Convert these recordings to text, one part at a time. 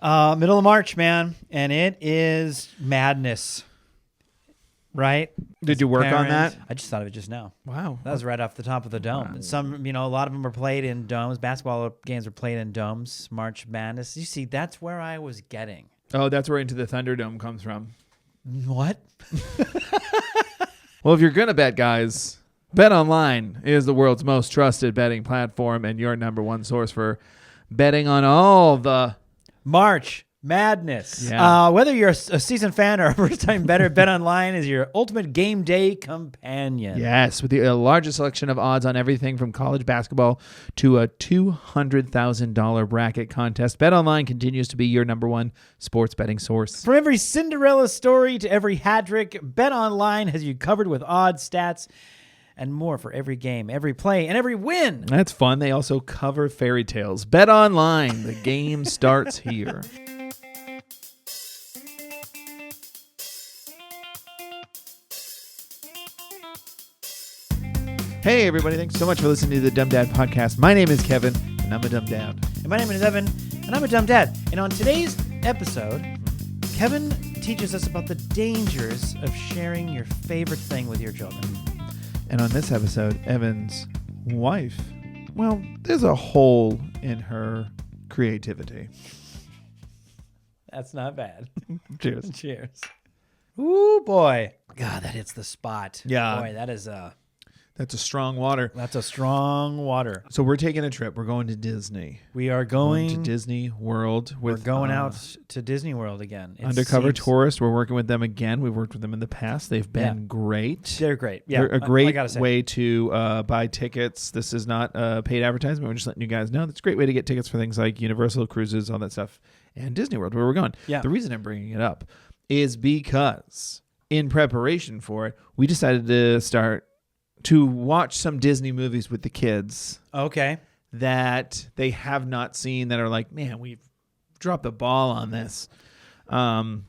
Middle of March, man, and it is madness, right? Did you work on that? I just thought of it just now. Wow. That was right off the top of the dome. Wow. Some, a lot of them were played in domes. Basketball games were played in domes. March Madness. You see, that's where I was getting. Oh, that's where Into the Thunderdome comes from. What? Well, if you're going to bet, guys, BetOnline is the world's most trusted betting platform and your number one source for betting on all the March Madness. Yeah. Whether you're a seasoned fan or a first-time bettor, BetOnline is your ultimate game day companion. Yes, with the largest selection of odds on everything from college basketball to a $200,000 bracket contest. BetOnline continues to be your number one sports betting source. From every Cinderella story to every hat trick, BetOnline has you covered with odds, stats, and more for every game, every play, and every win. That's fun. They also cover fairy tales. BetOnline, the game starts here. Hey, everybody. Thanks so much for listening to the Dumb Dad Podcast. My name is Kevin, and I'm a dumb dad. And my name is Evan, and I'm a dumb dad. And on today's episode, Kevin teaches us about the dangers of sharing your favorite thing with your children. And on this episode, Evan's wife, well, there's a hole in her creativity. That's not bad. Cheers. Cheers. Ooh, boy. God, that hits the spot. Yeah. Boy, that is That's a strong water. that's a strong water. So we're taking a trip. We're going to Disney. We are Going going to Disney World. We're going out to Disney World again. It Undercover seems- tourist. We're working with them again. We've worked with them in the past. They've been great. They're great. Yeah, They're a I great gotta say. way to buy tickets. This is not paid advertisement. We're just letting you guys know. That's a great way to get tickets for things like Universal Cruises, all that stuff, and Disney World, where we're going. Yeah. The reason I'm bringing it up is because in preparation for it, we decided to watch some Disney movies with the kids Okay. that they have not seen that are like, man, we've dropped the ball on this. And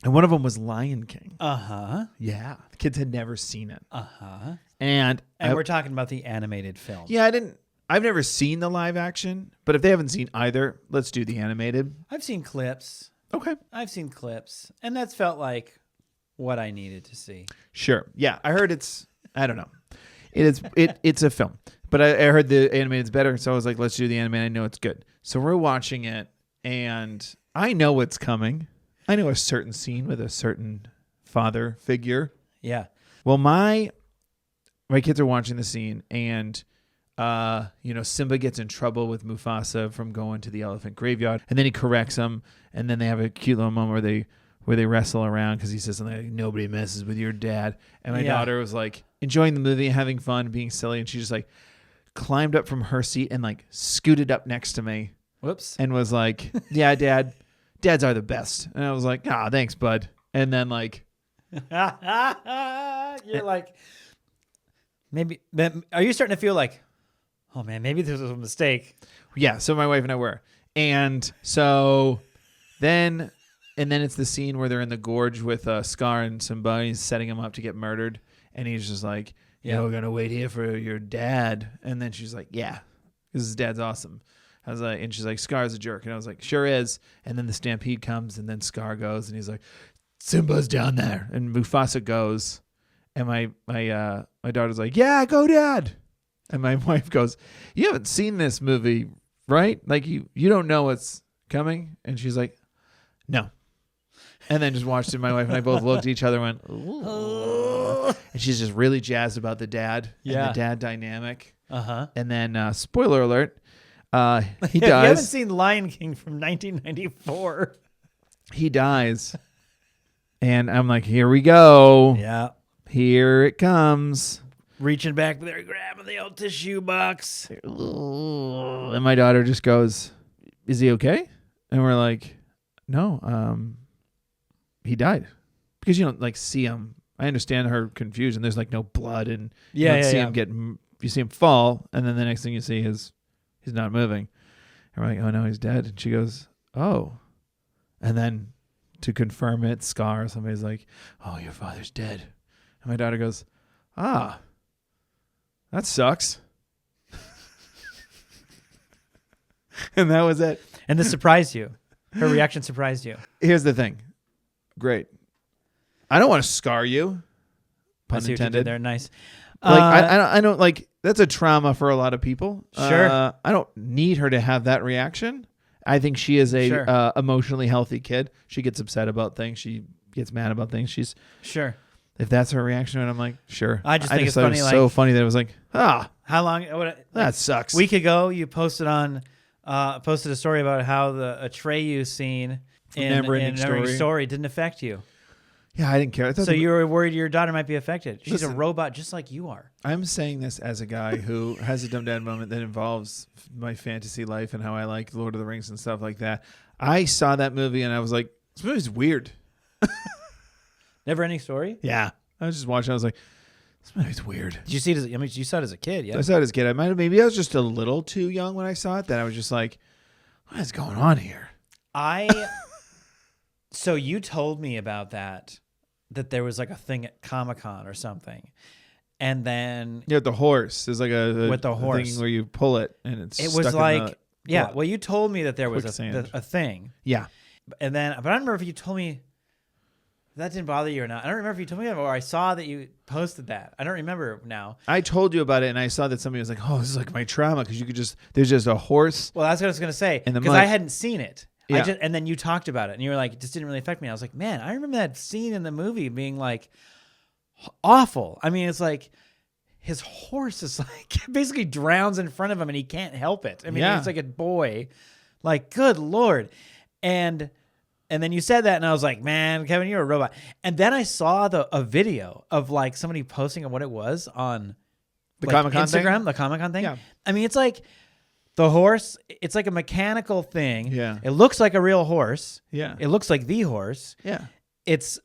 one of them was Lion King. Uh-huh. Yeah. The kids had never seen it. Uh-huh. And We're talking about the animated film. yeah, I've never seen the live action, but if they haven't seen either, let's do the animated. I've seen clips. Okay. And that's felt like what I needed to see. Sure. Yeah. I heard I don't know. It's a film, but I heard the animated's better. So I was like, let's do the animated. I know it's good. So we're watching it and I know what's coming. I know a certain scene with a certain father figure. Yeah. Well, my kids are watching the scene and, Simba gets in trouble with Mufasa from going to the elephant graveyard and then he corrects him. And then they have a cute little moment where they wrestle around because he says something like, nobody messes with your dad. And my daughter was like enjoying the movie, having fun, being silly. And she just like climbed up from her seat and like scooted up next to me. Whoops. And was like, yeah, dads are the best. And I was like, thanks, bud. And then like, You're like, maybe, are you starting to feel like, oh man, maybe this was a mistake? yeah. So my wife and I were. And so then it's the scene where they're in the gorge with Scar and Simba. And he's setting him up to get murdered. And he's just like, we're going to wait here for your dad. And then she's like, yeah, because his dad's awesome. I was like, and she's like, Scar's a jerk. And I was like, sure is. And then the stampede comes and then Scar goes and he's like, Simba's down there. And Mufasa goes. And my daughter's like, yeah, go dad. And my wife goes, you haven't seen this movie, right? Like you don't know what's coming. And she's like, no. And then just watched it. My wife and I both looked at each other and went, ooh. And she's just really jazzed about the dad and the dad dynamic. Uh-huh. And then, spoiler alert, he You haven't dies. seen Lion King from 1994. He dies. And I'm like, here we go. Yeah. Here it comes. Reaching back there, grabbing the old tissue box. And my daughter just goes, is he okay? And we're like, no, he died. Because you don't like see him. I understand her confusion. There's like no blood and you don't see him you see him fall. And then the next thing you see is he's not moving. And we're like, oh no, he's dead. And she goes, oh. And then to confirm it, Scar, somebody's like, oh, your father's dead. And my daughter goes, that sucks. And that was it. And this surprised you. Her reaction surprised you. Here's the thing. Great. I don't want to scar you. I Pun see what you did intended. there. Nice. Like I don't like that's a trauma for a lot of people. Sure. I don't need her to have that reaction. I think she is a Sure. Emotionally healthy kid. She gets upset about things. She gets mad about things. Sure. If that's her reaction, and I'm like, sure. I just think it's thought funny. It was Like, so funny that it was like, how long? that sucks. A week ago, you posted posted a story about how the Atreyu scene in Never-Ending Story didn't affect you. Yeah, I didn't care. So you were worried your daughter might be affected. She's a Listen, robot just like you are. I'm saying this as a guy who has a dumb dad moment that involves my fantasy life and how I like Lord of the Rings and stuff like that. I saw that movie and I was like, this movie's weird. Never-Ending Story? Yeah. I was just watching. I was like, this movie's weird. Did you see it? You saw it as a kid, yeah? I saw it as a kid. Maybe I was just a little too young when I saw it. That I was just like, what is going on here? So you told me about that there was like a thing at Comic-Con or something, and then The horse. There's like a with the horse thing where you pull it and it's it stuck was in like the yeah. blood. Well, you told me that there was Quicksand. a thing, Yeah. and then but I don't remember if you told me that didn't bother you or not. I don't remember if you told me that or I saw that you posted that. I don't remember now. I told you about it and I saw that somebody was like, oh, this is like my trauma because there's just a horse. Well, that's what I was gonna say In the because mud. I hadn't seen it. Yeah. And then you talked about it and you were like, it just didn't really affect me. I was like, man, I remember that scene in the movie being like awful. I mean, it's like his horse is like basically drowns in front of him and he can't help it. I mean, Yeah. it's like a boy, like, good Lord. And then you said that and I was like, man, Kevin, you're a robot. And then I saw a video of like somebody posting on what it was on The like, Comic-Con Instagram, thing? the Comic-Con thing. Yeah. I mean, it's like the horse, it's like a mechanical thing. Yeah. It looks like a real horse. Yeah. It looks like the horse. Yeah. It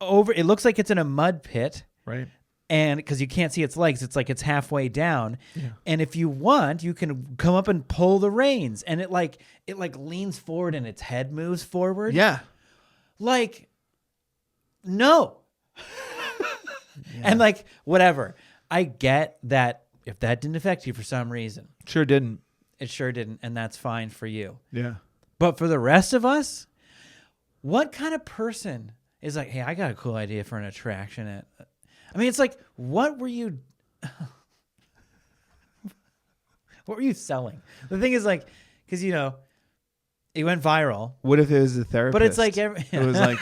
looks like it's in a mud pit. Right. And because you can't see its legs, it's like it's halfway down. Yeah. And if you want, you can come up and pull the reins. And it leans forward and its head moves forward. Yeah. Like, no. And like, whatever. I get that if that didn't affect you for some reason. Sure didn't. It sure didn't. And that's fine for you. Yeah. But for the rest of us, what kind of person is like, hey, I got a cool idea for an attraction I mean, it's like, what were you selling? The thing is like, because, it went viral. What if it was a therapist? But it's like, it was like,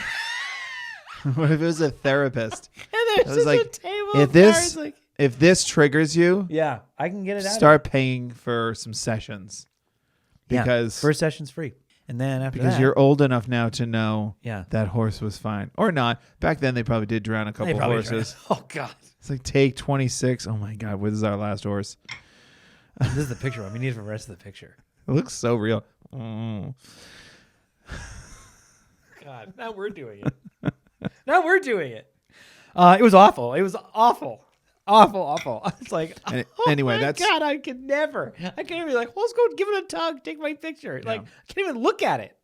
what if it was a therapist? and there's It was just like, a table if of this- cards, like, If this triggers you, yeah, I can get it out. start paying for some sessions. Because first session's free. And then after because that, you're old enough now to know yeah. that horse was fine. Or not. Back then they probably did drown a They couple probably horses. Oh, God. It's like take 26. Oh my God, what is our last horse? This is the picture one. We need the rest of the picture. It looks so real. Mm. God, now we're doing it. Now we're doing it. It was awful. It was awful. Awful. I was like, Anyway, my that's God, I could never. I can't even be like, well, let's go give it a tug, take my picture. Yeah. Like, I can't even look at it.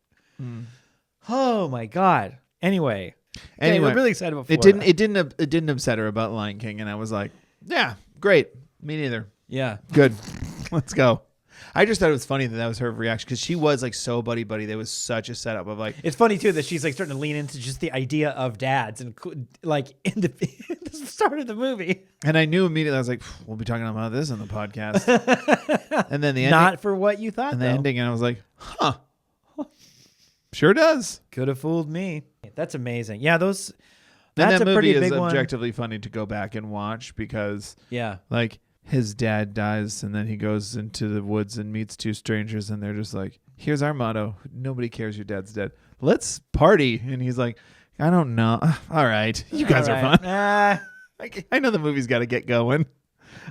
Oh my God. Anyway, Anyway, I'm really excited about Florida. it didn't upset her about Lion King, and I was like, yeah, great. Me neither. Yeah. Good. Let's go. I just thought it was funny that was her reaction because she was like so buddy. There was such a setup of like. It's funny too that she's like starting to lean into just the idea of dads and like in the start of the movie. And I knew immediately. I was like, we'll be talking about this on the podcast. And then the ending, Not for what you thought. and though. the ending, and I was like, huh, sure does. Could have fooled me. That's amazing. Yeah, those. And That's that a movie pretty is big one. objectively funny to go back and watch because Yeah. like his dad dies and then he goes into the woods and meets two strangers and they're just like, here's our motto. Nobody cares your dad's dead. Let's party. And he's like, I don't know. All right. You guys are fun. I know the movie's got to get going.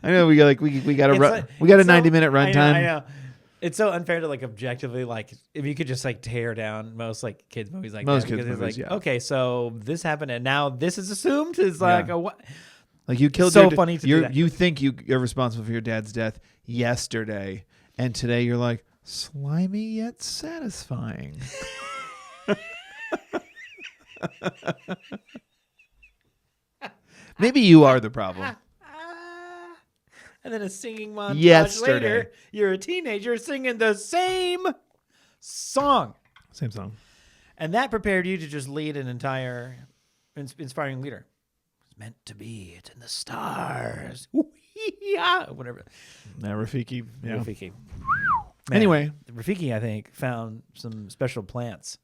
I know we got a 90-minute runtime. I know. It's so unfair to like objectively like if you could just like tear down most like kids movies like Most that. kids Because it's movies, like, yeah. okay, so this happened and now this is assumed is like Yeah. a what? Like you killed So your funny to do that. You think you're responsible for your dad's death yesterday, and today you're like slimy yet satisfying. Maybe you are the problem. And then a singing montage Yesterday. later, you're a teenager singing the same song. Same song. And that prepared you to just lead an entire inspiring leader. It's meant to be. It's in the stars. Whatever. Rafiki. Yeah. Rafiki. Anyway. Rafiki, I think, found some special plants.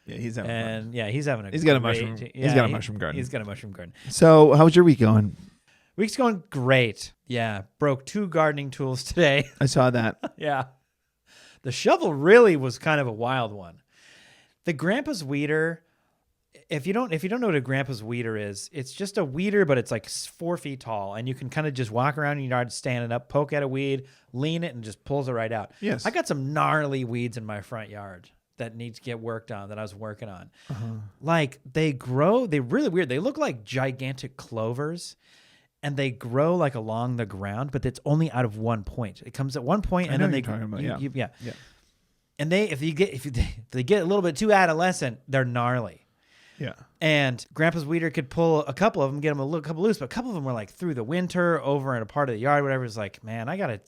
Yeah, he's having fun. Yeah, he's having a He's got a mushroom. He's got a mushroom garden. He's got a mushroom garden. So how's your week going? Week's going great. Yeah. Broke 2 gardening tools today. I saw that. Yeah. The shovel really was kind of a wild one. The grandpa's weeder, if you don't know what a grandpa's weeder is, it's just a weeder, but it's like 4 feet tall, and you can kind of just walk around in your yard, stand it up, poke at a weed, lean it, and just pulls it right out. Yes. I got some gnarly weeds in my front yard that need to get worked on that I was working on. Like they grow, they're really weird. They look like gigantic clovers. And they grow like along the ground, but it's only out of one point. It comes at one point, and then they talking about. Yeah. And if they get a little bit too adolescent, they're gnarly. Yeah. And Grandpa's weeder could pull a couple of them, get them a couple loose, but a couple of them were like through the winter over in a part of the yard, whatever. It's like, man, I gotta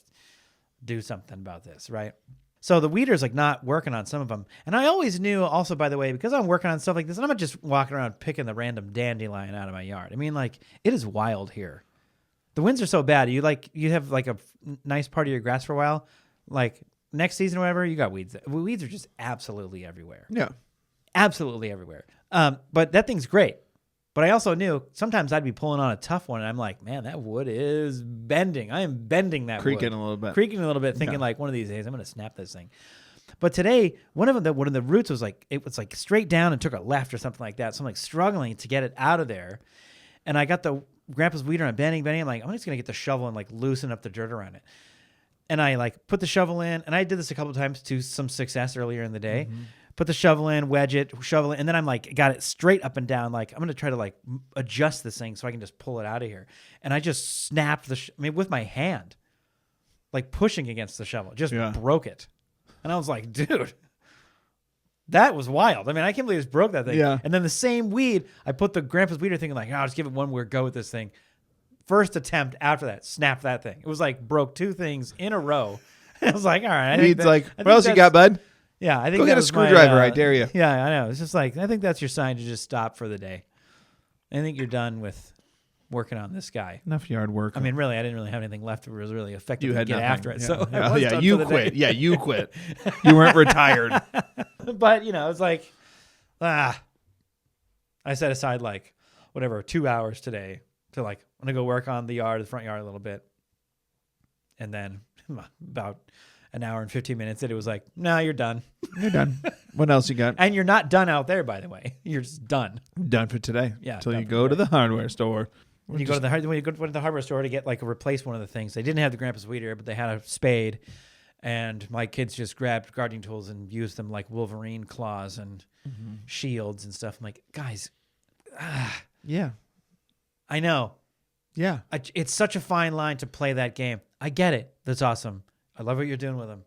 do something about this, right? So the weeder's like not working on some of them. And I always knew also, by the way, because I'm working on stuff like this, I'm not just walking around picking the random dandelion out of my yard. I mean, like, it is wild here. The winds are so bad. You have like a nice part of your grass for a while. Like next season or whatever, you got weeds. Weeds are just absolutely everywhere. Yeah. Absolutely everywhere. But that thing's great. But I also knew sometimes I'd be pulling on a tough one, and I'm like, man, that wood is bending. I am bending that Creaking wood. Creaking a little bit, thinking like one of these days I'm going to snap this thing. But today, one of the roots was like, it was like straight down and took a left or something like that. So I'm like struggling to get it out of there. And I got the Grandpa's weeder and bending. I'm like, I'm just going to get the shovel and like loosen up the dirt around it. And I like put the shovel in, and I did this a couple of times to some success earlier in the day. Mm-hmm. Put the shovel in, wedge it, shovel it, and then I'm like, got it straight up and down. Like, I'm going to try to like adjust this thing so I can just pull it out of here. And I just snapped with my hand, like pushing against the shovel, just broke it. And I was like, dude, that was wild. I mean, I can't believe I just broke that thing. Yeah. And then the same weed, I put the Grandpa's weeder thinking like, I'll just give it one more go with this thing. First attempt after that, snapped that thing. It was like broke 2 things in a row. I was like, all right. Weed's like, what else you got, bud? Yeah, I think go get a screwdriver. I dare you. Yeah, I know. It's just like, I think that's your sign to just stop for the day. I think you're done with working on this guy. Enough yard work. I mean, really, I didn't really have anything left that was really effective to get nothing. after it. Yeah. So you quit. Yeah, you quit. You weren't retired. But it's like, I set aside like whatever 2 hours today to like, I'm gonna go work on the front yard a little bit, and then about an hour and 15 minutes it was like, no, you're done. You're done. What else you got? And you're not done out there, by the way. You're just done. Done for today. Yeah. Until you go to the hardware store. When you go to the hardware store to get like replace one of the things, they didn't have the Grandpa's weeder, but they had a spade, and my kids just grabbed gardening tools and used them like Wolverine claws and shields and stuff. I'm like, guys, yeah, I know. Yeah, it's such a fine line to play that game. I get it. That's awesome. I love what you're doing with them.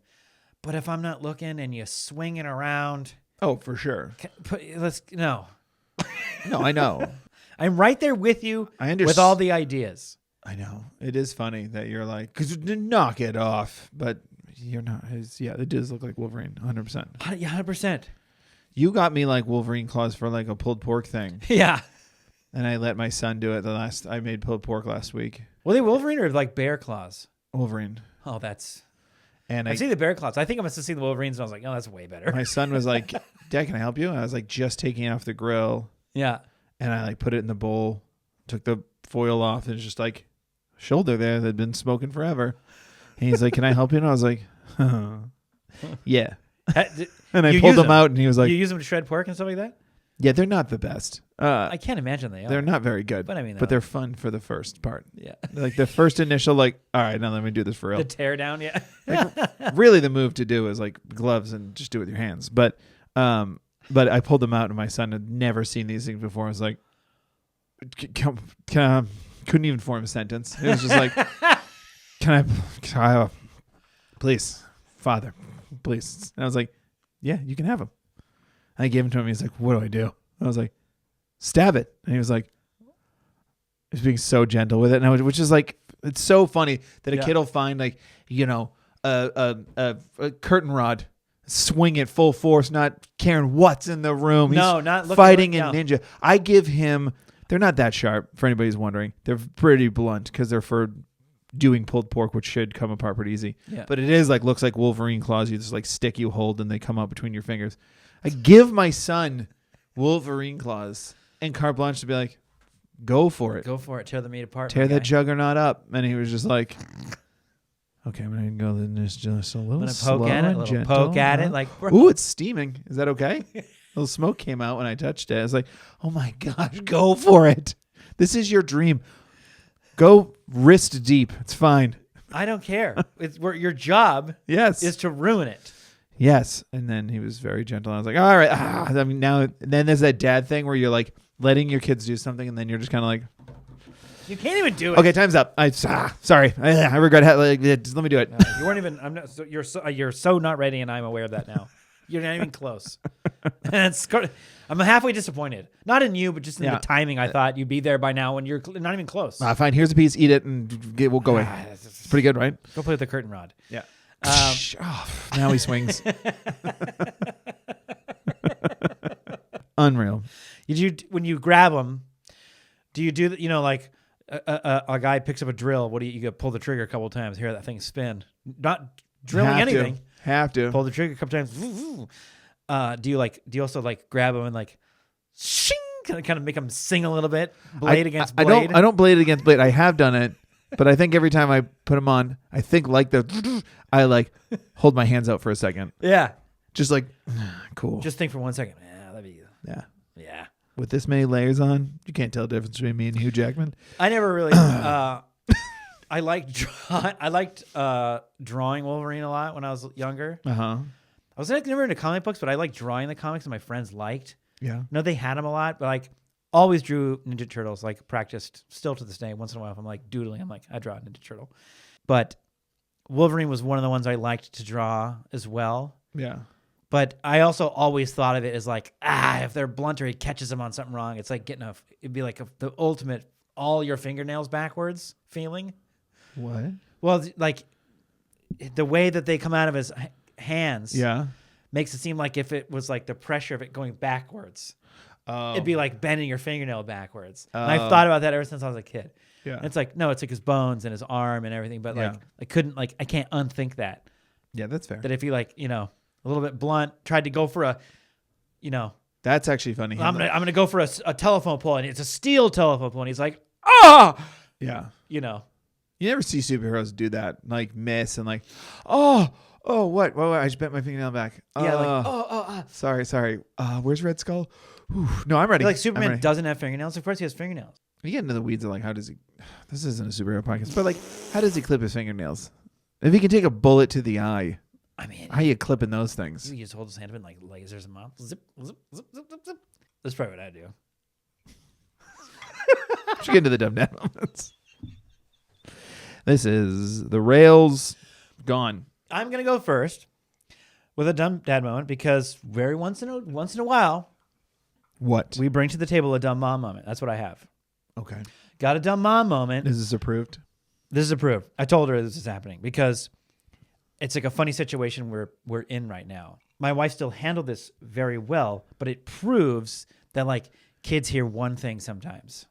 But if I'm not looking and you swinging around. Oh, for sure. No, I know. I'm right there with you with all the ideas. I know. It is funny that you're like, knock it off. But you're not. It does look like Wolverine, 100%. Yeah, 100%. You got me like Wolverine claws for like a pulled pork thing. Yeah. And I let my son do it I made pulled pork last week. Were they Wolverine or like bear claws? Wolverine. Oh, that's... And I see the bear claws. I think I must have seen the Wolverines, and I was like, oh, that's way better. My son was like, Dad, can I help you? And I was like, just taking it off the grill. Yeah. And I like put it in the bowl, took the foil off, and it's just like shoulder there that had been smoking forever. And he's like, can I help you? And I was like, yeah. And I pulled them out, and he was like... You use them to shred pork and stuff like that? Yeah, they're not the best. I can't imagine they are. They're not very good. But I mean, but they're fun for the first part. Yeah. Like the first initial, like, all right, now let me do this for real. The tear down, yeah. Like, really, the move to do is like gloves and just do it with your hands. But I pulled them out, and my son had never seen these things before. I was like, couldn't even form a sentence. It was just like, can I please, Father, please. And I was like, yeah, you can have them. I gave him to him. He's like, what do I do? I was like, stab it. And he was like, he's being so gentle with it. And which is like, it's so funny that a kid will find like, a curtain rod swing it full force, not caring what's in the room. No, He's not looking fighting like- in ninja. I give him. They're not that sharp for anybody who's wondering. They're pretty blunt because they're for doing pulled pork, which should come apart pretty easy. Yeah. But it is looks like Wolverine claws. You just stick, you hold, and they come out between your fingers. I give my son Wolverine claws and carte blanche to be like, go for it. Go for it. Tear the meat apart. Tear my that guy. juggernaut up. And he was just like, okay, I'm going to go in this just a little I'm gonna slow poke at it. A and little gentle. poke at it. Like, bro. Ooh, it's steaming. Is that okay? A little smoke came out when I touched it. I was like, oh my gosh, go for it. This is your dream. Go wrist deep. It's fine. I don't care. Your job Yes. is to ruin it. Yes. And then he was very gentle. I was like, all right. I mean, now, then there's that dad thing where you're letting your kids do something and then you're just kind of like, You can't even do it. okay, time's up. Sorry. I regret just let me do it. No, you weren't even. I'm not. So you're so not ready, and I'm aware of that now. You're not even close. I'm halfway disappointed. Not in you, but just in the timing. I thought you'd be there by now when you're not even close. Fine. Here's a piece. Eat it and we'll go away. It's pretty good, right? Go play with the curtain rod. Yeah. Now he swings. Unreal. When you grab them, do you do like a guy picks up a drill? What do you go pull the trigger a couple of times? Hear that thing spin? Not drilling anything. Have to pull the trigger a couple times. Do you also grab them and shing, kind of make them sing a little bit, blade against blade? I don't blade against blade. I have done it, but I think every time I put them on, I think I hold my hands out for a second. Yeah, just cool. Just think for 1 second. Yeah, that'd be yeah. With this many layers on, you can't tell the difference between me and Hugh Jackman. I never really. I liked drawing Wolverine a lot when I was younger. I was never into comic books, but I liked drawing the comics that my friends liked. Yeah. No, they had them a lot, but always drew Ninja Turtles. Practiced still to this day. Once in a while, if I'm doodling, I'm I draw a Ninja Turtle. But Wolverine was one of the ones I liked to draw as well. Yeah. But I also always thought of it as if they're blunt or he catches them on something wrong, it's it'd be the ultimate all your fingernails backwards feeling. What? Well, the way that they come out of his hands makes it seem like if it was the pressure of it going backwards, it'd be bending your fingernail backwards. And I've thought about that ever since I was a kid. Yeah. And it's no, it's his bones and his arm and everything. But I couldn't I can't unthink that. Yeah, that's fair. That if he a little bit blunt, tried to go for a, that's actually funny. I'm gonna go for a telephone pole and it's a steel telephone pole and he's ah, yeah, You never see superheroes do that, miss and what? I just bent my fingernail back. Sorry. Where's Red Skull? Whew. No, I'm ready. Superman doesn't have fingernails. Of course he has fingernails. You get into the weeds of how does he? This isn't a superhero podcast, but how does he clip his fingernails? If he can take a bullet to the eye, how you clipping those things? You just hold his hand up and lasers him up. Zip, zip, zip, zip, zip, zip. That's probably what I do. Should get into the dumb dad moments. This is the rails gone. I'm gonna go first with a dumb dad moment because very once in a while, what we bring to the table a dumb mom moment. That's what I have. Okay. Got a dumb mom moment. Is this approved? This is approved. I told her this is happening because it's a funny situation we're in right now. My wife still handled this very well, but it proves that kids hear one thing sometimes,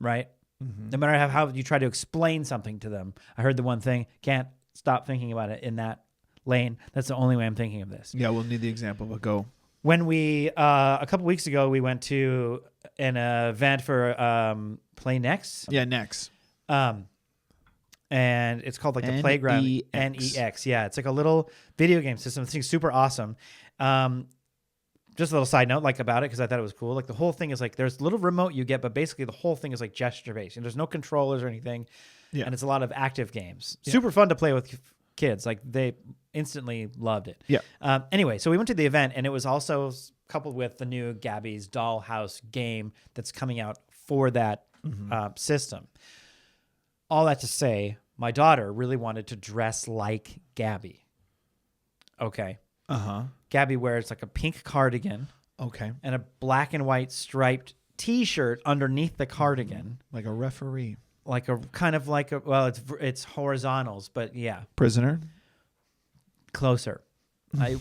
right? Mm-hmm. No matter how you try to explain something to them. I heard the one thing, can't stop thinking about it in that lane. That's the only way I'm thinking of this. Yeah, we'll need the example, but go. When we, a couple weeks ago, we went to an event for Play Next. Yeah, Next. And it's called the Playground. NEX. Yeah, it's a little video game system. This thing's super awesome. Just a little side note about it because I thought it was cool. The whole thing is there's a little remote you get, but basically the whole thing is gesture based. And there's no controllers or anything. Yeah. And it's a lot of active games. Yeah. Super fun to play with kids. They instantly loved it. Yeah. Anyway, so we went to the event and it was also coupled with the new Gabby's Dollhouse game that's coming out for that system. All that to say, my daughter really wanted to dress like Gabby. Okay. Uh-huh. Gabby wears a pink cardigan. Okay. And a black and white striped T-shirt underneath the cardigan. Like a referee. It's horizontals, but yeah. Prisoner? Closer. I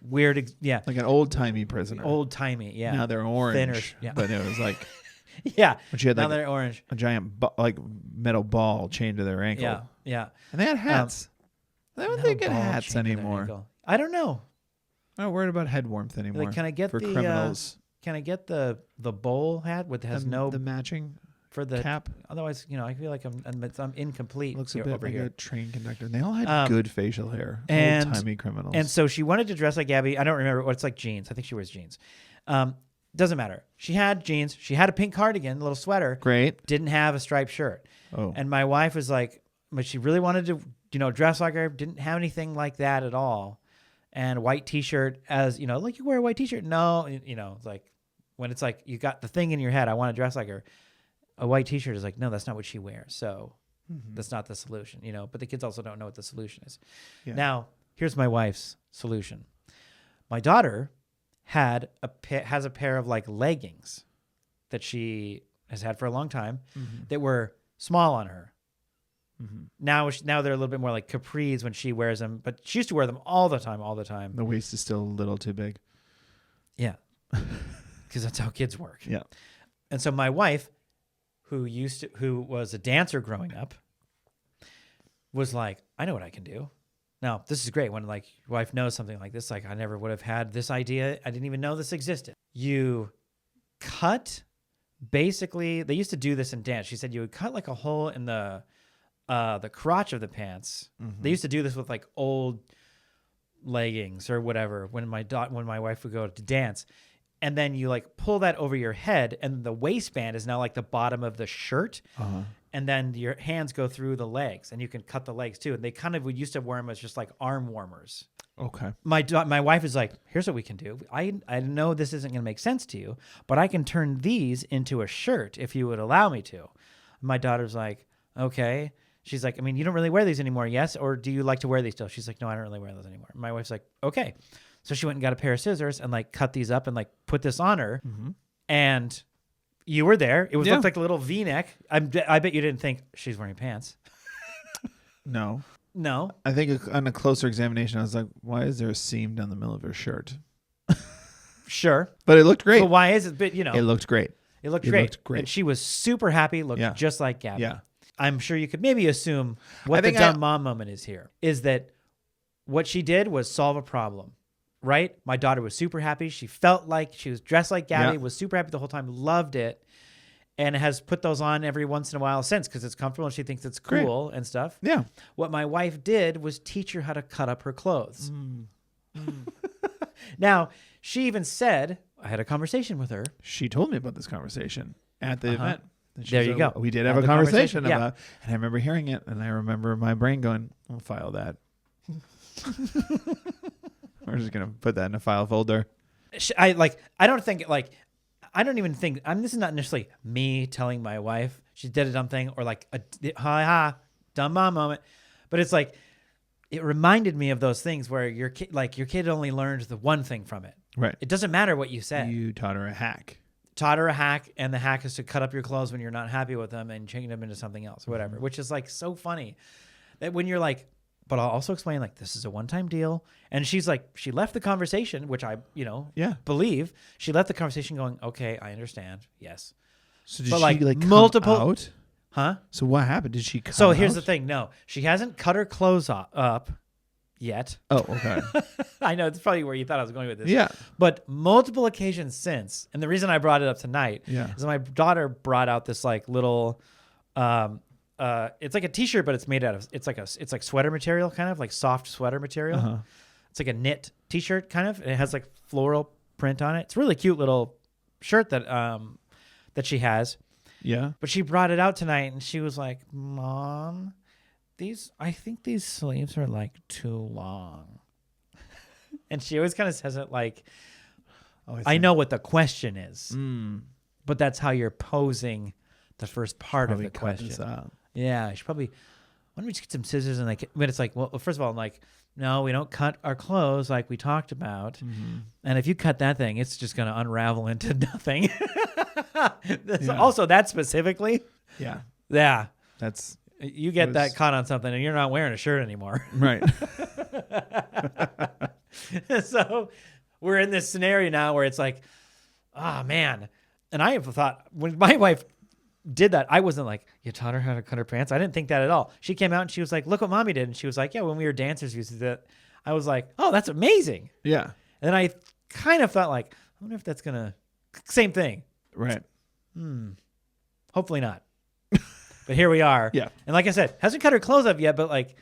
weird. Yeah. Like an old-timey prisoner. Old-timey. Yeah. Now they're orange. Thinner. Yeah. But it was like... yeah. When she had now like they're orange. a giant metal ball chained to their ankle. Yeah. Yeah. And they had hats. I don't think they get hats anymore. I don't know. I'm not worried about head warmth anymore. Like, can I get for the criminals? Can I get the bowl hat with has the matching for the cap? Otherwise, I feel like I'm incomplete. Looks a bit over like here. a train conductor. And they all had good facial hair. And old-timey criminals. And so she wanted to dress like Gabby. I don't remember what it's like jeans. I think she wears jeans. Doesn't matter. She had jeans. She had a pink cardigan, a little sweater. Great. Didn't have a striped shirt. Oh. And my wife was like, but she really wanted to, dress like her. Didn't have anything like that at all. And a white T-shirt like you wear a white T-shirt. No, it's like when it's like you got the thing in your head, I want to dress like her. A white T-shirt is like, no, that's not what she wears. So that's not the solution, But the kids also don't know what the solution is. Yeah. Now, here's my wife's solution. My daughter has a pair of like leggings that she has had for a long time that were small on her. Now they're a little bit more like capris when she wears them, but she used to wear them all the time. The waist is still a little too big. Yeah. Because that's how kids work. Yeah. And so my wife, who was a dancer growing up, was like, I know what I can do. Now, this is great when like your wife knows something like this. Like I never would have had this idea. I didn't even know this existed. You cut, basically, they used to do this in dance. She said you would cut like a hole in the crotch of the pants. They used to do this with like old leggings or whatever when my wife would go to dance. And then you like pull that over your head and the waistband is now like the bottom of the shirt. And then your hands go through the legs and you can cut the legs too. And they kind of used to wear them as just like arm warmers. Okay. My wife is like, here's what we can do. I know this isn't going to make sense to you, but I can turn these into a shirt if you would allow me to. My daughter's like, okay. She's like, I mean, you don't really wear these anymore, yes? Or do you like to wear these still? She's like, no, I don't really wear those anymore. My wife's like, okay. So she went and got a pair of scissors and like cut these up and like put this on her. And you were there. It looked like a little V-neck. I bet you didn't think she's wearing pants. No. No. I think on a closer examination, I was like, why is there a seam down the middle of her shirt? Sure. But it looked great. But why is it? But it looked great. It looked great. And she was super happy. Looked just like Gabby. Yeah. I'm sure you could maybe assume what the dumb mom moment is here is that what she did was solve a problem, right? My daughter was super happy. She felt like she was dressed like Gabby, was super happy the whole time, loved it, and has put those on every once in a while since because it's comfortable and she thinks it's cool and stuff. Yeah. What my wife did was teach her how to cut up her clothes. Now, she even said, I had a conversation with her. She told me about this conversation at the event. There you go. We did have a conversation about, and I remember hearing it, and I remember my brain going, "I'll file that." We're just gonna put that in a file folder. I don't even think. This is not necessarily me telling my wife she did a dumb thing or like a dumb mom moment, but it's like it reminded me of those things where your kid only learned the one thing from it. Right. It doesn't matter what you said. You taught her a hack. And the hack is to cut up your clothes when you're not happy with them and change them into something else or whatever, which is like so funny that when you're like, but I'll also explain like this is a one-time deal. And she's like, she left the conversation, which I, believe she left the conversation going, okay, I understand. Yes. So did she like multiple out? Huh? So what happened? Did she come So here's out? the thing. No, she hasn't cut her clothes up yet. Oh, okay. I know it's probably where you thought I was going with this. Yeah. But multiple occasions since, and the reason I brought it up tonight is my daughter brought out this like little, it's like a T-shirt, but it's made out of it's like sweater material, kind of like soft sweater material. It's like a knit T-shirt, kind of. It has like floral print on it. It's a really cute little shirt that that she has. Yeah. But she brought it out tonight, and she was like, "Mom, I think these sleeves are like too long." And she always kind of says it like, I know what the question is, but that's how you're posing the first part of the question. Yeah, she probably, why don't we just get some scissors and like, but it's like, well, first of all, I'm like, no, we don't cut our clothes like we talked about. And if you cut that thing, it's just going to unravel into nothing. Also, that specifically. Yeah. Yeah. That's. You get that caught on something and you're not wearing a shirt anymore. Right. So we're in this scenario now where it's like, oh man. And I have thought when my wife did that, I wasn't like, you taught her how to cut her pants. I didn't think that at all. She came out and she was like, look what mommy did. And she was like, yeah, when we were dancers, we used to do that. I was like, oh, that's amazing. Yeah. And then I kind of thought like, I wonder if that's going to, same thing. Right. Hopefully not. But here we are. Yeah. And like I said, hasn't cut her clothes up yet, but like,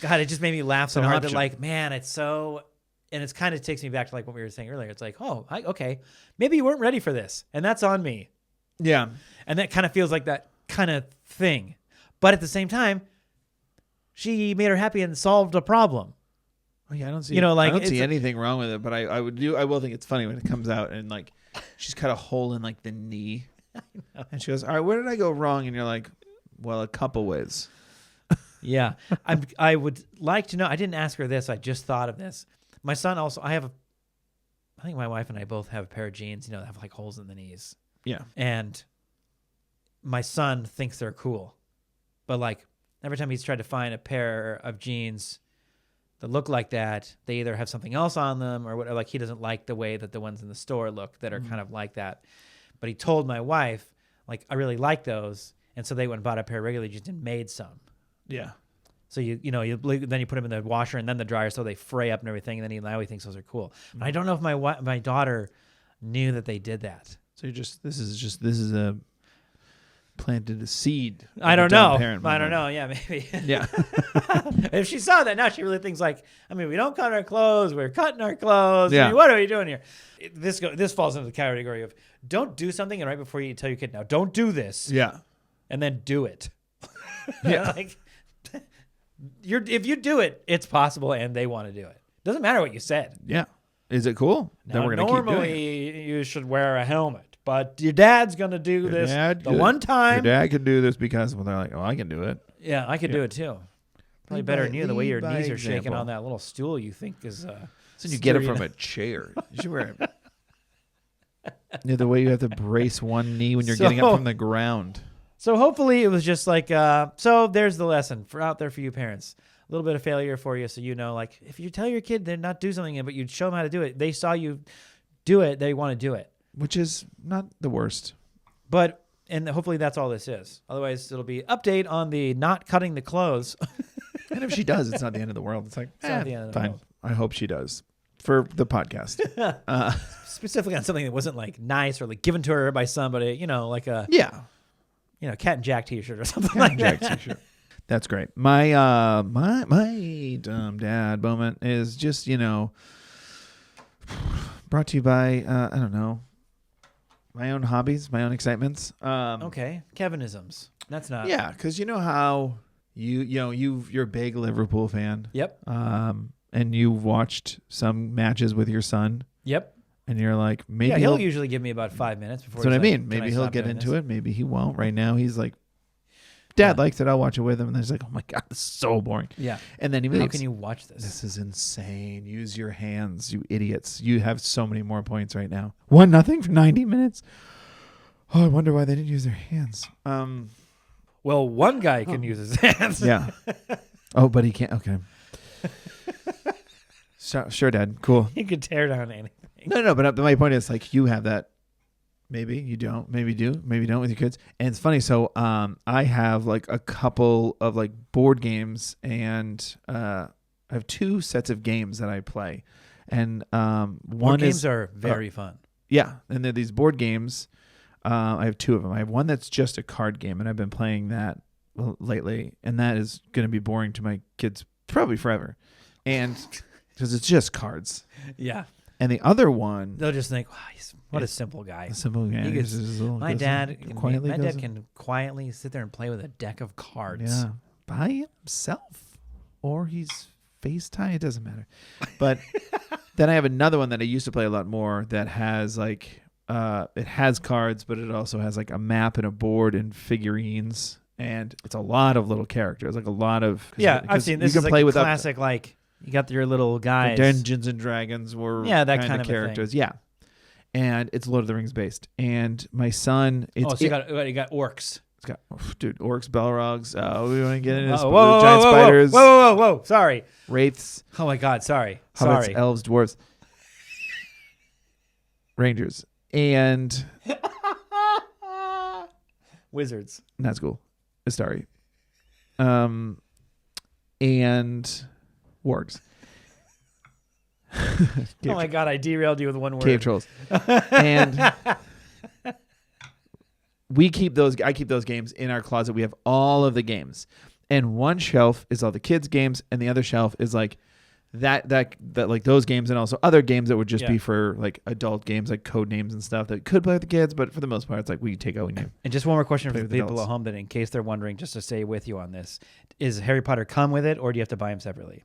God, it just made me laugh so an hard option. that like, man, it's so, and it's kind of takes me back to like what we were saying earlier. It's like, oh, okay, maybe you weren't ready for this. And that's on me. Yeah. And that kind of feels like that kind of thing. But at the same time, she made her happy and solved a problem. Oh yeah, I don't see. Like I don't see it's anything wrong with it, but I will think it's funny when it comes out and like she's cut a hole in like the knee, and she goes, "All right, where did I go wrong?" And you're like, "Well, a couple ways." Yeah, I would like to know. I didn't ask her this. I just thought of this. My son also. I think my wife and I both have a pair of jeans. That have like holes in the knees. Yeah. And my son thinks they're cool, but like every time he's tried to find a pair of jeans that look like that, they either have something else on them or whatever. Like he doesn't like the way that the ones in the store look that are kind of like that. But he told my wife, like, I really like those, and so they went and bought a pair of regular jeans and made some. Yeah. So then you put them in the washer and then the dryer, so they fray up and everything. And then now he thinks those are cool. But I don't know if my daughter knew that they did that. So this is a planted a seed. I don't know. I don't know. Yeah, maybe. Yeah. If she saw that now, she really thinks like, we don't cut our clothes. We're cutting our clothes. Yeah. What are we doing here? This falls into the category of don't do something and right before you tell your kid, now don't do this. Yeah. And then do it. Yeah. Like if you do it, it's possible and they want to do it. Doesn't matter what you said. Yeah. Is it cool? Now, Then we're gonna keep doing it. normally you should wear a helmet, but your dad's gonna do this one time. Your dad can do this because they're like, oh, I can do it. Yeah, I could do it too. Probably Lead better by- than you, the way your lead by knees are shaking example. on that little stool you think is. So you get it sturdy from enough. a chair. You should wear it. Yeah, the way you have to brace one knee when you're So- getting up from the ground. So hopefully it was just like. So there's the lesson for out there for you parents. A little bit of failure for you, so like if you tell your kid they're not do something, but you show them how to do it, they saw you do it, they want to do it. Which is not the worst. And hopefully that's all this is. Otherwise, it'll be update on the not cutting the clothes. And if she does, it's not the end of the world. It's like, not the end of the fine. world. I hope she does for the podcast. Specifically on something that wasn't like nice or like given to her by somebody, like a Yeah. Cat and Jack t-shirt or something like that. T-shirt. That's great. My dad moment is just, brought to you by I don't know, my own hobbies, my own excitements. Okay, Kevinisms. That's not. Yeah, because you know how you're a big Liverpool fan. Yep. And you've watched some matches with your son. Yep. And you're like, maybe Yeah, he'll usually give me about 5 minutes before. That's what I he's like, mean. "Can Maybe he'll stop get doing into this?" it. Maybe he won't. Right now, he's like, Dad likes it. I'll watch it with him. And then he's like, oh my God, this is so boring. Yeah. And then he How leaves. can you watch this? This is insane. Use your hands, you idiots. You have so many more points right now. 1-0 for 90 minutes. Oh, I wonder why they didn't use their hands. Well, one guy can use his hands. Yeah. Oh, but he can't. Okay. Sure, Dad. Cool. He could tear down anything. No, but my point is, like, you have that. Maybe you don't. Maybe you do. Maybe you don't with your kids. And it's funny. So I have like a couple of like board games, and I have 2 sets of games that I play. And one Board games is are very fun. yeah, and they're these board games. I have 2 of them. I have one that's just a card game, and I've been playing that lately, and that is going to be boring to my kids probably forever, and because it's just cards. Yeah. And the other one, They'll just think, wow, what a simple guy. a simple game. My dad can quietly sit there and play with a deck of cards. Yeah, by himself, or he's FaceTime. It doesn't matter. But then I have another one that I used to play a lot more that has like it has cards, but it also has like a map and a board and figurines, and it's a lot of little characters, like a lot of I've seen this. You can is like play the with classic like you got your little guys. Dungeons and Dragons were that kind of a characters. thing. Yeah. And it's Lord of the Rings based. And my son, So you got orcs. it's Dude, orcs, balrogs. We want to get into Whoa, giant spiders. Whoa. Sorry. Wraiths. Oh my God. Sorry. Hobbits, Sorry. elves, dwarves, rangers, and Wizards. that's cool. Astari. And wargs. Oh my God. I derailed you with one word. Cave trolls. And I keep those games in our closet. We have all of the games. And one shelf is all the kids' games, and the other shelf is like that like those games, and also other games that would just be for like adult games, like code names and stuff that could play with the kids, but for the most part, it's like we take out and And just one more question for the people adults. at home, that in case they're wondering, just to stay with you on this, is Harry Potter come with it, or do you have to buy them separately?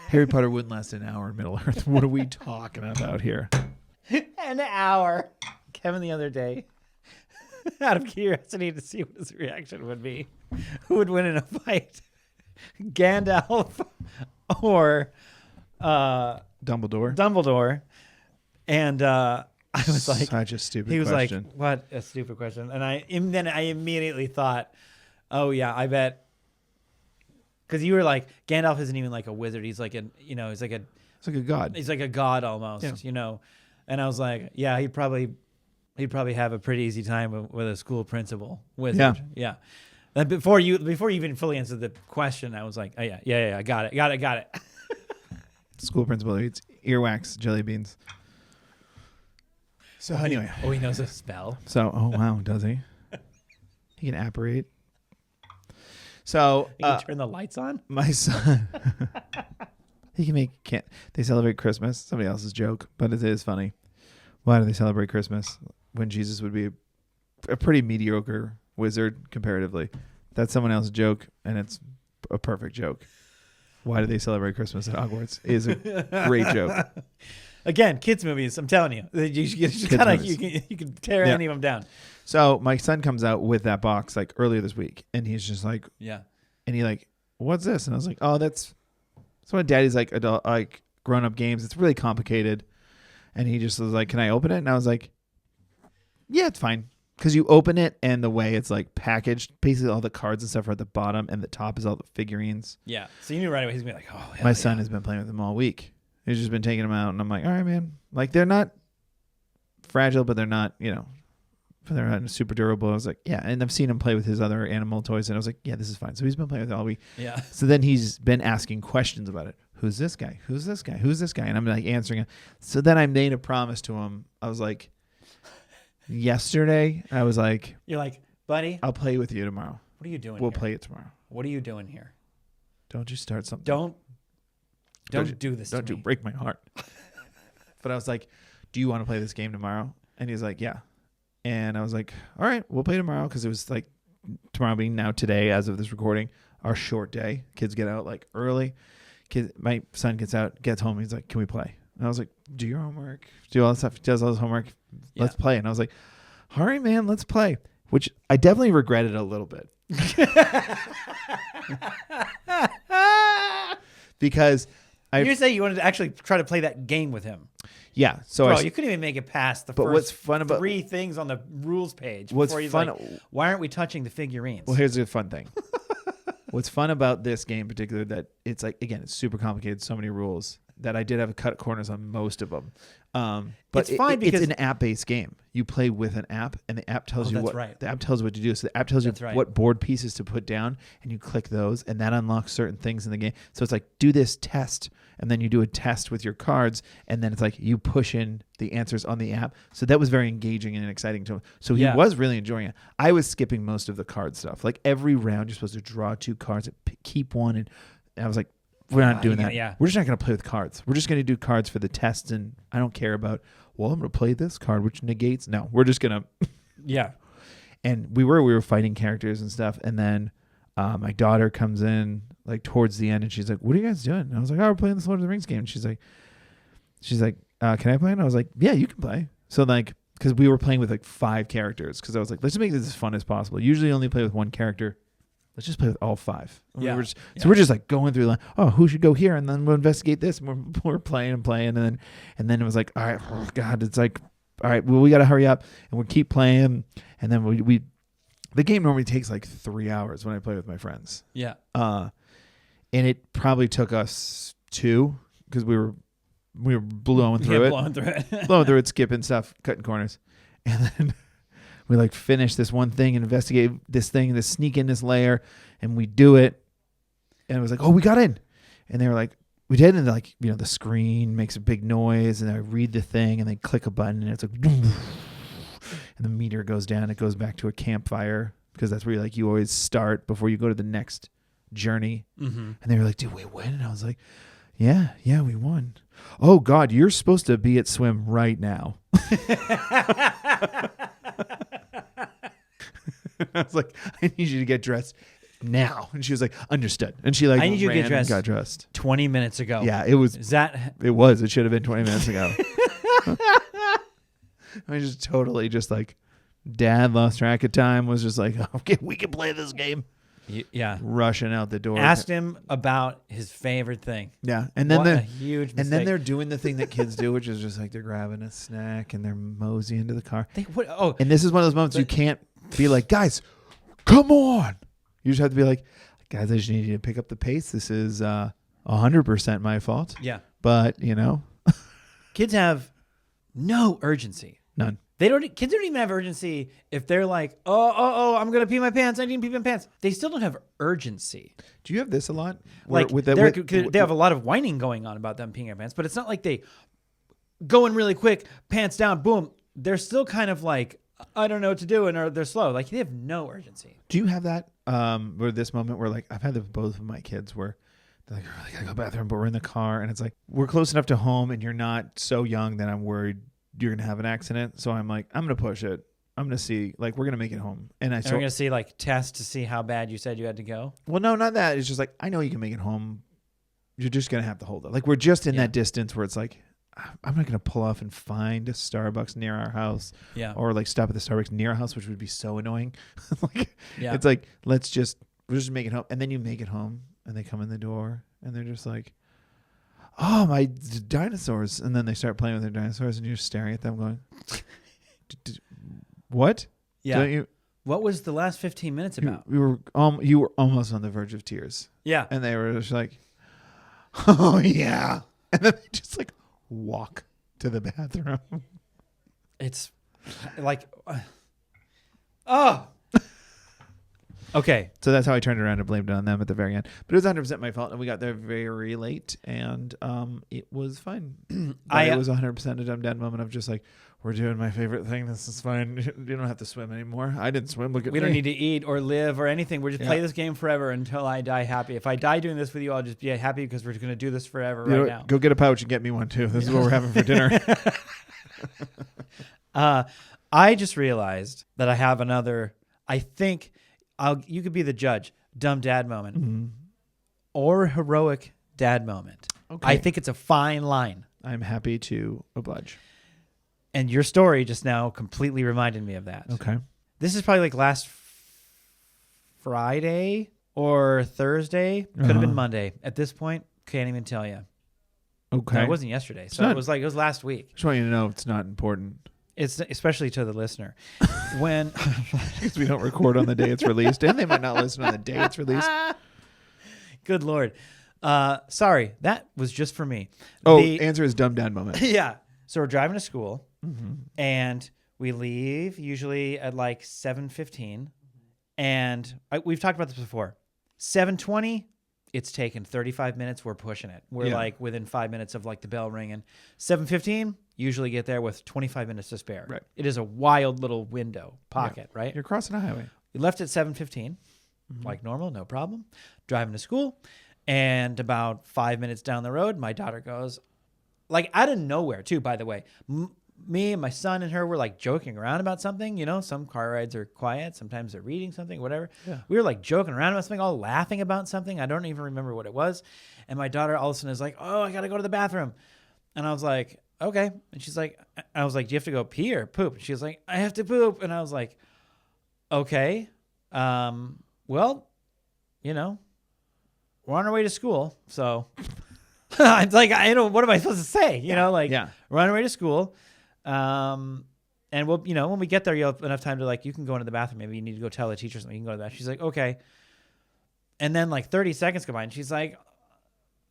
Harry Potter wouldn't last an hour in Middle Earth. What are we talking about here? An hour. Kevin the other day, out of curiosity to see what his reaction would be, who would win in a fight, Gandalf or Dumbledore. And I was like, such a stupid he was question. like, what a stupid question. And then I immediately thought, oh yeah, I bet, because you were like, Gandalf isn't even like a wizard. He's like he's like a god. He's like a god almost, And I was like, yeah, he'd probably have a pretty easy time with a school principal wizard. Yeah. And before you even fully answered the question, I was like, oh yeah, I got it. School principal eats earwax, jelly beans. So anyway. Oh, he knows a spell. So, oh wow, does he? He can apparate. So He can turn the lights on. my son, he can make. They celebrate Christmas? Somebody else's joke, but it is funny. Why do they celebrate Christmas when Jesus would be a pretty mediocre wizard comparatively? That's someone else's joke, and it's a perfect joke. Why do they celebrate Christmas at Hogwarts? It is a great joke. Again, kids movies. I'm telling you, you can tear any of them down. So my son comes out with that box like earlier this week, and he's just like, yeah. And he like, what's this? And I was like, oh, that's one of Daddy's like adult, like grown up games. It's really complicated. And he just was like, can I open it? And I was like, yeah, it's fine. Because you open it, and the way it's like packaged, basically all the cards and stuff are at the bottom, and the top is all the figurines. Yeah. So you knew right away he's gonna be like, oh, hell My son has been playing with them all week. He's just been taking them out, and I'm like, all right, man. Like, they're not fragile, but they're not, they're not super durable. I was like, yeah. And I've seen him play with his other animal toys, and I was like, yeah, this is fine. So he's been playing with it all week. Yeah. So then he's been asking questions about it. Who's this guy? Who's this guy? Who's this guy? And I'm like answering him. So then I made a promise to him. I was like, yesterday, I was like, you're like, buddy, I'll play with you tomorrow. What are you doing? We'll here? play it tomorrow. What are you doing here? Don't you start something. Don't do this. Don't to you me. break my heart. But I was like, do you want to play this game tomorrow? And he's like, yeah. And I was like, all right, we'll play tomorrow, because it was like tomorrow being now today, as of this recording, our short day. Kids get out like early. My son gets home. He's like, can we play? And I was like, do your homework, do all this stuff. He does all his homework. Let's play. And I was like, all right, man, let's play. Which I definitely regretted a little bit. Because you say you wanted to actually try to play that game with him. Yeah. So Bro, you couldn't even make it past the first what's fun about, 3 things on the rules page. What's before he's fun? Like, why aren't we touching the figurines? Well, here's the fun thing. What's fun about this game in particular, that it's like, again, it's super complicated, so many rules, that I did have cut corners on most of them. But it's fine because it's an app-based game. You play with an app, and the app tells you what the app tells you what to do. So the app tells you what board pieces to put down, and you click those, and that unlocks certain things in the game. So it's like, do this test, and then you do a test with your cards, and then it's like you push in the answers on the app. So that was very engaging and exciting to him. So he was really enjoying it. I was skipping most of the card stuff. Like every round, you're supposed to draw 2 cards, keep one, and I was like, we're not doing that. Yeah. We're just not going to play with cards. We're just going to do cards for the test, and I don't care about, well, I'm going to play this card, which negates. No, we're just going to. Yeah. And we were fighting characters and stuff, and then my daughter comes in like towards the end, and she's like, what are you guys doing? And I was like, oh, we're playing this Lord of the Rings game. And she's like, can I play? And I was like, yeah, you can play. So like, because we were playing with like 5 characters, because I was like, let's make this as fun as possible. Usually only play with 1 character. Let's just play with all 5. Yeah. So we're just like going through like, oh, who should go here? And then we'll investigate this. And we're playing. And then it was like, all right, oh God, it's like, all right, well, we got to hurry up. And we keep playing. And then we The game normally takes like 3 hours when I play with my friends. Yeah. And it probably took us 2 because we were blowing through blowing through it, skipping stuff, cutting corners. And then we like finish this one thing and investigate this thing, this sneak in this layer, and we do it. And it was like, oh, we got in. And they were like, we did. And like, the screen makes a big noise, and I read the thing, and they click a button, and it's like, and the meter goes down. It goes back to a campfire because that's where you always start before you go to the next journey. Mm-hmm. And they were like, did we win? And I was like, yeah, we won. Oh God, you're supposed to be at swim right now. I was like, I need you to get dressed now. And she was like, understood. And she like, I need you to get dressed. Got dressed 20 minutes ago. Yeah, it was. Is that? It was. It should have been 20 minutes ago. I just totally just like, Dad lost track of time. Was just like, okay, we can play this game. Yeah, rushing out the door. Asked him about his favorite thing. Yeah, and then what a huge mistake. And then they're doing the thing that kids do, which is just like they're grabbing a snack and they're mosey into the car. And this is one of those moments you can't be like, guys, come on. You just have to be like, guys, I just need you to pick up the pace. This is 100% my fault. Yeah, but kids have no urgency. None. Kids don't even have urgency if they're like, oh, I'm going to pee my pants. I need to pee my pants. They still don't have urgency. Do you have this a lot? They have a lot of whining going on about them peeing their pants, but it's not like they go in really quick, pants down, boom. They're still kind of like, I don't know what to do, and they're slow. Like, they have no urgency. Do you have that where this moment where like I've had both of my kids where they're like, oh, I got to go to the bathroom, but we're in the car, and it's like, we're close enough to home, and you're not so young that I'm worried you're going to have an accident. So I'm like, I'm going to push it. I'm going to see, like, we're going to make it home. And we're going to see, like, tests to see how bad you said you had to go? Well, no, not that. It's just like, I know you can make it home. You're just going to have to hold it. Like, we're just in that distance where it's like, I'm not going to pull off and find a Starbucks near our house. Yeah. Or, like, stop at the Starbucks near our house, which would be so annoying. It's like, we'll just make it home. And then you make it home, and they come in the door, and they're just like, oh, my dinosaurs. And then they start playing with their dinosaurs, and you're staring at them going, what? Yeah. What was the last 15 minutes about? You were almost on the verge of tears. Yeah. And they were just like, oh, yeah. And then they just like walk to the bathroom. It's like, oh. Okay. So that's how I turned around and blamed it on them at the very end. But it was 100% my fault, and we got there very late, and it was fine. It was 100% a dumb dad moment of just like, we're doing my favorite thing. This is fine. You don't have to swim anymore. I didn't swim. Look at me. We don't need to eat or live or anything. We're just play this game forever until I die happy. If I die doing this with you, I'll just be happy because we're going to do this forever now. Go get a pouch and get me one too. This is what we're having for dinner. I just realized that I have another, I think you could be the judge, dumb dad moment or heroic dad moment. Okay. I think it's a fine line. I'm happy to oblige. And your story just now completely reminded me of that. Okay. This is probably like last Friday or Thursday. Could have been Monday. At this point, can't even tell you. Okay. No, it wasn't yesterday. So it was last week. Just want you to know it's not important. It's especially to the listener. Because we don't record on the day it's released, and they might not listen on the day it's released. Good Lord. Sorry, that was just for me. Answer is dumb dad moment. Yeah. So we're driving to school, and we leave usually at like 7:15, and we've talked about this before. 7:20, it's taken 35 minutes. We're pushing it. We're like within 5 minutes of like the bell ringing. 7:15, usually get there with 25 minutes to spare. Right. It is a wild little pocket, right? You're crossing a highway. We left at 7:15, like normal, no problem. Driving to school, and about 5 minutes down the road, my daughter goes, like out of nowhere too, by the way. Me and my son and her were like joking around about something. You know, some car rides are quiet. Sometimes they're reading something, whatever. Yeah. We were like joking around about something, all laughing about something. I don't even remember what it was. And my daughter all of a sudden is like, oh, I got to go to the bathroom. And I was like, okay. And she's like, I was like, do you have to go pee or poop? And she was like, I have to poop. And I was like, okay. Well, you know, we're on our way to school. So... I'm like, what am I supposed to say? You know, like, we're on our way to school. And we'll, when we get there, you'll have enough time to you can go into the bathroom. Maybe you need to go tell the teacher something. You can go to the bathroom. She's like, okay. And then 30 seconds go by and she's like,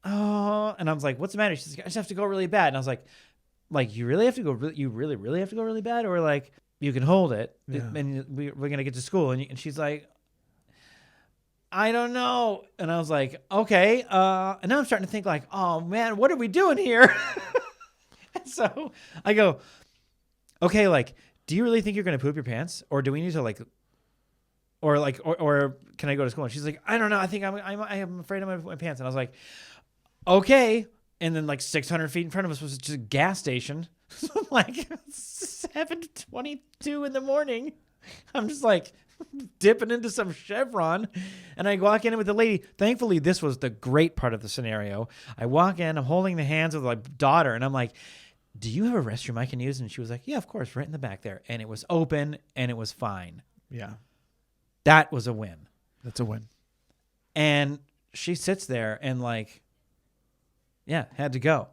oh, and I was like, what's the matter? She's like, I just have to go really bad. And I was like, you really have to go? You really have to go really bad? Or you can hold it and we're going to get to school. And she's like, I don't know. And I was like, okay. And now I'm starting to think oh man, what are we doing here? And so I go, okay, do you really think you're going to poop your pants? Or do we need to or can I go to school? And she's like, I don't know. I think I'm afraid I'm going to poop my pants. And I was like, okay. And then 600 feet in front of us was just a gas station. So I'm 7:22 in the morning. I'm just dipping into some Chevron. And I walk in with the lady. Thankfully, this was the great part of the scenario. I walk in, I'm holding the hands of my daughter, and I'm like, do you have a restroom I can use? And she was like, yeah, of course, right in the back there. And it was open and it was fine. Yeah. That was a win. That's a win. And she sits there and had to go.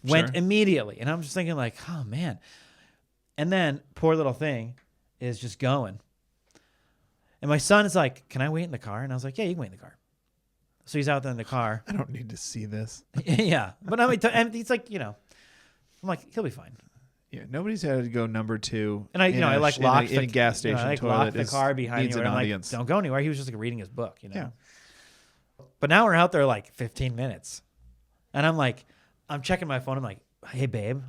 Went immediately. And I'm just thinking oh man. And then poor little thing is just going. And my son is like, can I wait in the car? And I was like, yeah, you can wait in the car. So he's out there in the car. I don't need to see this. Yeah. But I mean, and he's I'm like, he'll be fine. Yeah, nobody's had to go number 2. And I locked in a gas station I toilet. locked the car behind needs you. an And audience. Don't go anywhere. He was just reading his book, Yeah. But now we're out there 15 minutes. And I'm checking my phone. I'm like, hey, babe,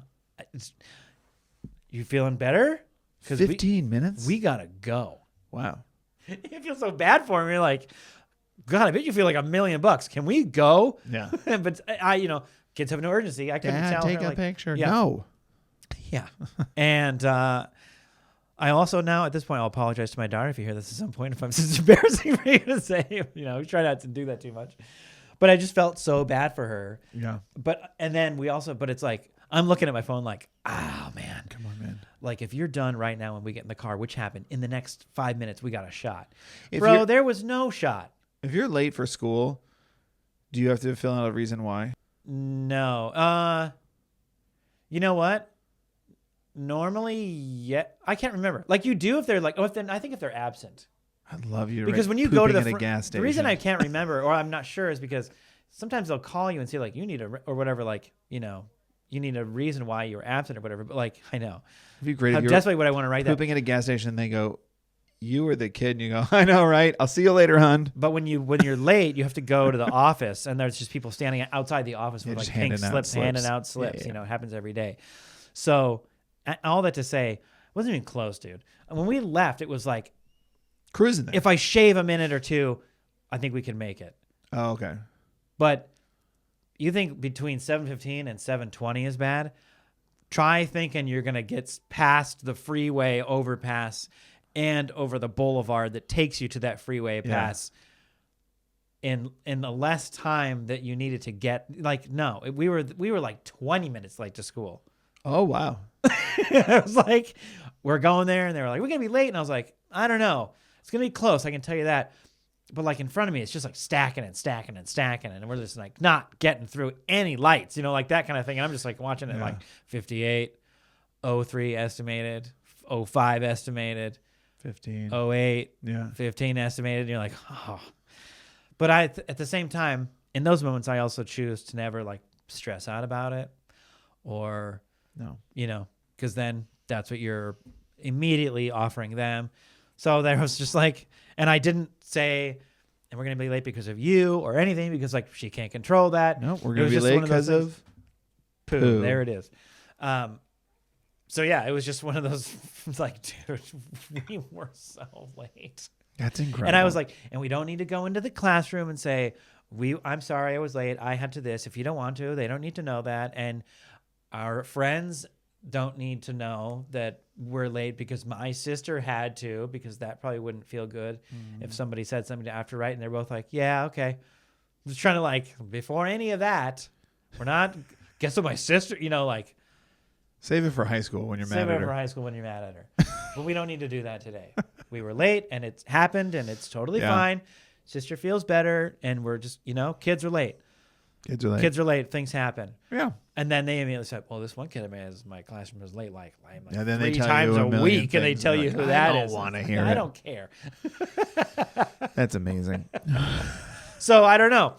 you feeling better? 15 minutes? We got to go. Wow. You feel so bad for him. You're like, God, I bet you feel $1 million. Can we go? Yeah. But kids have no urgency. I couldn't tell take her. a picture. Yeah. No. Yeah. And I also now at this point, I'll apologize to my daughter if you hear this at some point. If it's embarrassing for you to say, we try not to do that too much. But I just felt so bad for her. Yeah. But it's I'm looking at my phone oh man. Come on, man. If you're done right now when we get in the car, which happened in the next 5 minutes, we got a shot. Bro, there was no shot. If you're late for school, do you have to fill out a reason why? No. You know what? Normally, yeah. I can't remember. You do if they're I think if they're absent. I'd love you to because when you go to the gas station. The reason I can't remember or I'm not sure is because sometimes they'll call you and say you need or whatever you need a reason why you're absent or whatever. But I know. It'd be great if you're that's what I want to write. Pooping at a gas station and they go, you were the kid, and you go, I know, right? I'll see you later, hon. But when you're late, you have to go to the office, and there's just people standing outside the office with pink slips, handing out slips. Yeah. It happens every day. So all that to say, it wasn't even close, dude. When we left, it was cruising there. If I shave a minute or two, I think we can make it. Oh, okay. But you think between 7:15 and 7:20 is bad? Try thinking you're gonna get past the freeway overpass and over the boulevard that takes you to that freeway pass in the less time that you needed to get. We were 20 minutes late to school. Oh wow. I was we're going there, and they were we're gonna be late, and I was I don't know, it's gonna be close, I can tell you that. But in front of me, it's just stacking and stacking and stacking, and we're just not getting through any lights, that kind of thing. And I'm just watching it 58, 03 estimated, 05 estimated, 15, 08, 15 estimated. And you're oh. But at the same time, in those moments, I also choose to never stress out about it, or because then that's what you're immediately offering them. So there was just and I didn't say, and we're going to be late because of you or anything, because she can't control that. No, we're going to be late because of poo. There it is. So yeah, it was just one of those, dude, we were so late. That's incredible. And I was and we don't need to go into the classroom and say, I'm sorry I was late. I had to this. If you don't want to, they don't need to know that. And our friends don't need to know that we're late because my sister had to, because that probably wouldn't feel good if somebody said something to after right and they're both yeah, okay. I'm just trying to before any of that, we're not, guess what my sister, save it for high school when you're mad at her. Save it for high school when you're mad at her. But we don't need to do that today. We were late and it's happened and it's totally fine. Sister feels better and we're just, kids are late. Kids are late. Things happen. Yeah. And then they immediately said, well, this one kid in my classroom was late like Yeah, then they 3 tell times you a million week, and they things, tell and you you're who like, that I is. don't want to It's hear I it. don't care. That's amazing. So I don't know.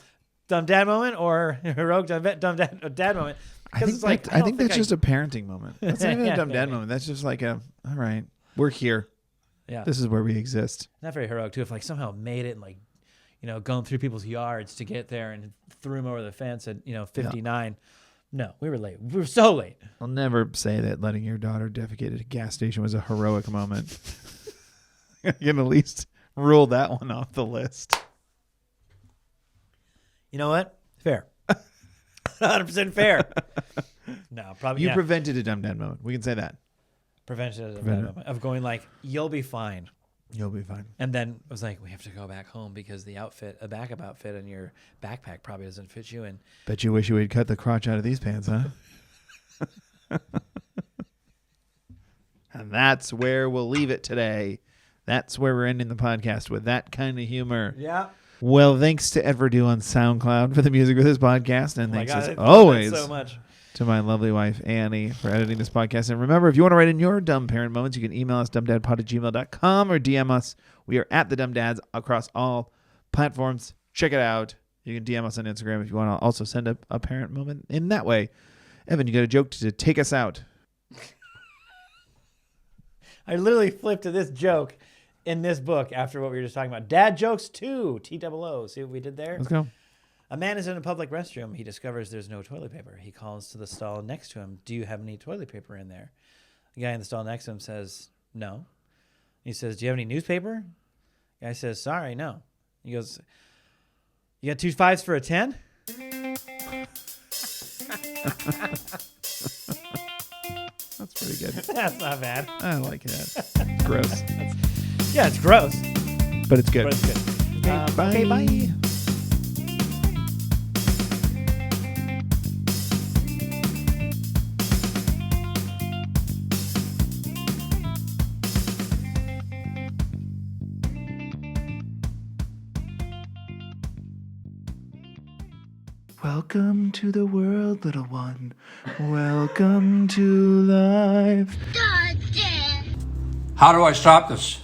Dumb dad moment or heroic dumb dad moment. I think, It's like, I think that's just a parenting moment. That's not even a dumb dad Yeah. moment. That's just like all right, we're here. Yeah. This is where we exist. Not very heroic too. If like somehow made it and like, going through people's yards to get there and threw him over the fence at 59. No, we were late. We were so late. I'll never say that letting your daughter defecate at a gas station was a heroic moment. You can at least rule that one off the list. You know what? Fair. 100% fair. No, probably You prevented a dumb dad moment. We can say that. prevention Prevented. of going like, you'll be fine. You'll be fine. And then it was like, we have to go back home because the backup outfit in your backpack probably doesn't fit you. And Bet you wish you would cut the crotch out of these pants, huh? And that's where we'll leave it today. That's where we're ending the podcast, with that kind of humor. yeah. Well, thanks to Ed Verdú on SoundCloud for the music of this podcast. And thanks God, as I love always that so much. to my lovely wife, Annie, for editing this podcast. And remember, if you want to write in your dumb parent moments, you can email us dumbdadpod@gmail.com or DM us. We are at the Dumb Dads across all platforms. Check it out. You can DM us on Instagram if you want to also send a parent moment in that way. Evan, you got a joke to take us out. I literally flipped to this joke in this book after what we were just talking about. Dad jokes 2, TOO. See what we did there? Let's go. A man is in a public restroom. He discovers there's no toilet paper. He calls to the stall next to him. Do you have any toilet paper in there? The guy in the stall next to him says, no. He says, do you have any newspaper? The guy says, sorry, no. He goes, you got 2 5s for a 10? That's pretty good. That's not bad. I like that. Gross. Yeah, it's gross, But it's good. but it's good. Bye. Okay, bye. Welcome to the world, little one. Welcome to life. How do I stop this?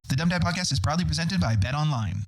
The Dumb Dad Podcast is proudly presented by Bet Online.